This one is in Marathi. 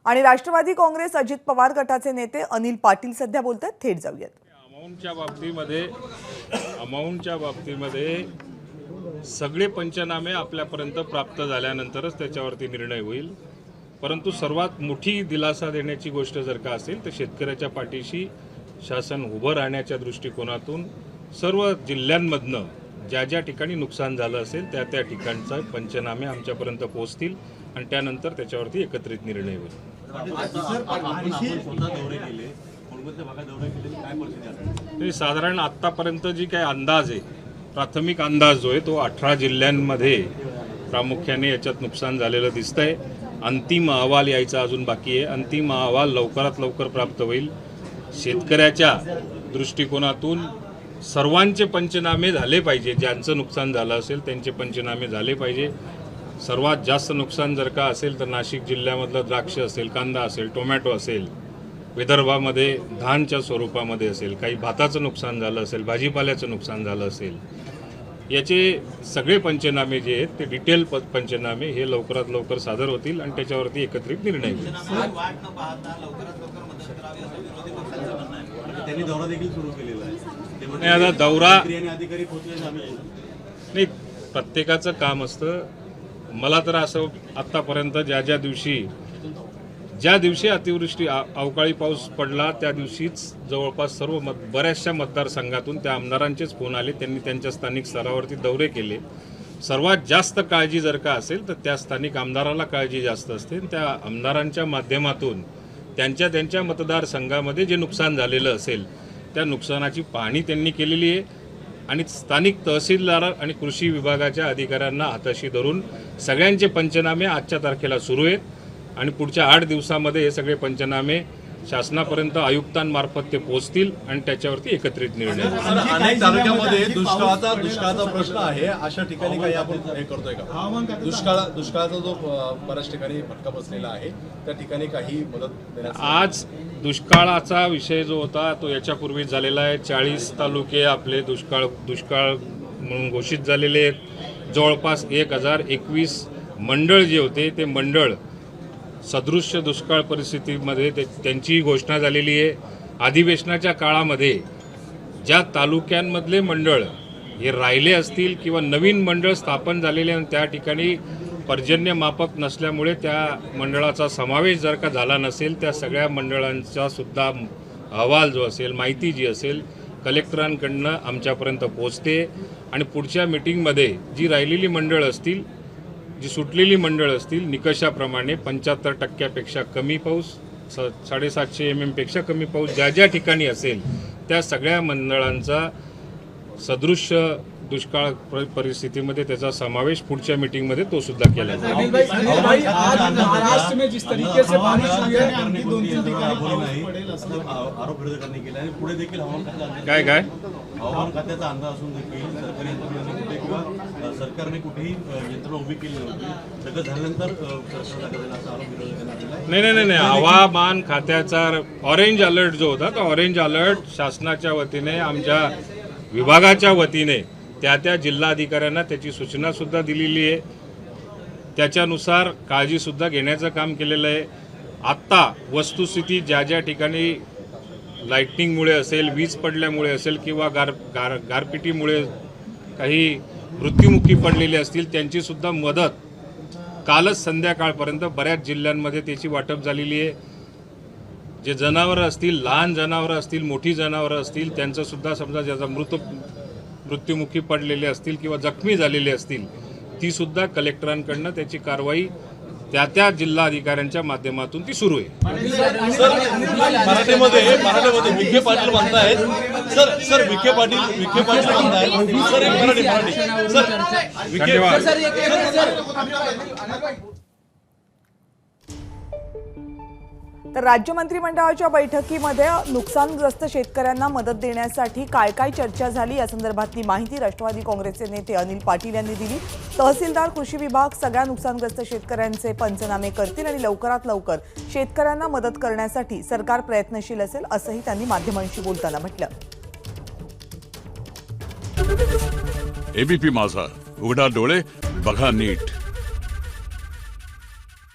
आणि राष्ट्रवादी काँग्रेस अजित पवार गटाचे नेते अनिल पाटील सध्या बोलतात, थेट जाऊयात। अमाऊंटच्या बाबतीमध्ये सगळे पंचनामे आपल्यापर्यंत प्राप्त झाल्यानंतरच त्याच्यावरती निर्णय होईल। परंतु सर्वात मोठी दिलासा देण्याची गोष्ट जर का असेल तर शेतकऱ्याच्या पाठीशी शासन उभं राहण्याच्या दृष्टिकोनातून सर्व जिल्ह्यांमधनं ज्या ज्या ठिकाणी नुकसान झालं असेल त्या त्या ठिकाणचा पंचनामे आमच्यापर्यंत पोहोचतील आणि त्यानंतर त्याच्यावरती एकत्रित निर्णय होईल। साधारण आतापर्यंत जी काही अंदाज आहे, प्राथमिक अंदाज जो आहे तो 18 जिल्ह्यांमध्ये प्रामुख्याने याच्यात नुकसान झालेलं दिसतंय। अंतिम अहवाल यायचा अजून बाकी आहे। अंतिम अहवाल लवकरात लवकर प्राप्त होईल। शेतकऱ्याच्या दृष्टिकोनातून सर्वांचे पंचनामे झाले पाहिजे, ज्यांचं नुकसान झालं असेल त्यांचे पंचनामे झाले पाहिजे। सर्वात जास्त नुकसान जर का असेल तर नाशिक जिल्ह्यामधलं द्राक्ष असेल, कांदा असेल, टोमॅटो असेल, विदर्भामध्ये धानच्या स्वरूपामध्ये असेल, काही भाताचं नुकसान झालं असेल, भाजीपाल्याचं नुकसान झालं असेल, याचे सगळे पंचनामे जे आहेत ते डिटेल पंचनामे हे लवकरात लवकर सादर होतील आणि त्याच्यावरती एकत्रित निर्णय होईल। आता दौरा नाही, प्रत्येकाचं काम असतं। मला तर असं आतापर्यंत ज्या दिवशी अतिवृष्टी अवकाळी पाऊस पडला त्या दिवशीच जवळपास सर्व बऱ्याचशा मतदारसंघातून त्या आमदारांचेच फोन आले, त्यांनी त्यांच्या स्थानिक स्तरावरती दौरे केले। सर्वात जास्त काळजी जर का असेल तर त्या स्थानिक आमदाराला काळजी जास्त असते। त्या आमदारांच्या माध्यमातून त्यांच्या मतदारसंघामध्ये जे नुकसान झालेलं असेल त्या नुकसानाची पाहणी त्यांनी केलेली आहे आणि स्थानिक तहसीलदार आणि कृषी विभागाच्या अधिकाऱ्यांना हाताशी धरून सगळ्यांचे पंचनामे आजच्या तारखेला सुरू आहेत आणि पुढच्या 8 दिवसामध्ये हे सगळे पंचनामे शासनापर्यंत आयुक्तांमार्फत ते पोहोचतील आणि त्याच्यावरती एकत्रित निर्णय होईल। अनेक तालुक्यामध्ये दुष्काळाचा प्रश्न आहे, अशा ठिकाणी काही आपण हे करतोय का? दुष्काळाचा जो बऱ्याच ठिकाणी फटका बसलेला आहे त्या ठिकाणी काही मदत देण्याचा आज दुष्काळाचा विषय जो होता तो याच्यापूर्वी झालेला आहे। 40 तालुके आपले दुष्काळ म्हणून घोषित झालेले आहेत। जवळपास 1021 मंडळ जे होते ते मंडळ सदृश्य दुष्काळ परिस्थितीमध्ये त्यांची घोषणा झालेली आहे। अधिवेशनाच्या काळामध्ये ज्या तालुक्यांमधले मंडळ हे राहिले असतील किंवा नवीन मंडळ स्थापन झालेले आणि त्या ठिकाणी पर्जन्यमापक नसल्यामुळे त्या मंडळाचा समावेश जर का झाला नसेल त्या सगळ्या मंडळांचा सुद्धा अहवाल जो असेल, माहिती जी असेल कलेक्टरांकडनं आमच्यापर्यंत पोहोचते आणि पुढच्या मीटिंगमध्ये जी राहिलेली मंडळ असतील, जी सुटलेली मंडळ असतील, निकषाप्रमाणे 75% कमी पाऊस, 750 mm पेक्षा कमी पाऊस ज्या ज्या ठिकाणी असेल त्या सगळ्या मंडळांचा सदृश्य दुष्काळ परिस्थितीमध्ये त्याचा समावेश पुढच्या मीटिंगमध्ये तो सुद्धा केला जाईल। महाराष्ट्र में जिस तरीके से बारिश हुई है काय हवामान खात्याचा अंदाज असून देखील सरकारी यंत्रणेने किंवा सरकारने कुठेही यंत्रणा उभी केली नव्हती, सगळं झाल्यानंतर नाही, हवामान खात्याचा ऑरेंज अलर्ट जो होता तो ऑरेंज अलर्ट शासनाच्या वतीने आमच्या विभागाच्या वतीने त्या जिल्हाधिकाऱ्यांना त्याची सूचना सुद्धा दिलेली आहे। त्याच्यानुसार काळजी सुद्धा घेण्याचं काम केलेलं आहे। आत्ता वस्तुस्थिती ज्या ठिकाणी लाईटनिंगमुळे असेल, वीज पडल्यामुळे असेल किंवा गारपिटीमुळे काही मृत्युमुखी पडलेले असतील त्यांची सुद्धा मदत कालच संध्याकाळपर्यंत बऱ्याच जिल्ह्यांमध्ये त्याची वाटप झालेली आहे। जे जनावरं असतील, लहान जनावरं असतील, मोठी जनावरं असतील, त्यांचं सुद्धा समजा ज्याचा मृत्युमुखी पडलेले असतील किंवा जखमी झालेले असतील ती सुद्धा कलेक्टरांकडनं त्याची कारवाई त्या जिल्हाधिकाऱ्यांच्या माध्यमातून ती सुरू आहे। मराठीमध्ये विखे पाटील म्हणतायत, सर विखे पाटील म्हणतायत, सर मराठी तर राज्य मंत्रिमंडळाच्या बैठकीमध्ये नुकसानग्रस्त शेतकऱ्यांना मदत देण्यासाठी काय काय चर्चा झाली या संदर्भातली माहिती राष्ट्रवादी काँग्रेसचे नेते अनिल पाटील यांनी दिली। तहसीलदार, कृषी विभाग सगळ्या नुकसानग्रस्त शेतकऱ्यांचे पंचनामे करतील आणि लवकरात लवकर शेतकऱ्यांना मदत करण्यासाठी सरकार प्रयत्नशील असेल असंही त्यांनी माध्यमांशी बोलताना म्हटलं। एबीपी माझा, उघडा डोळे बघा नीट।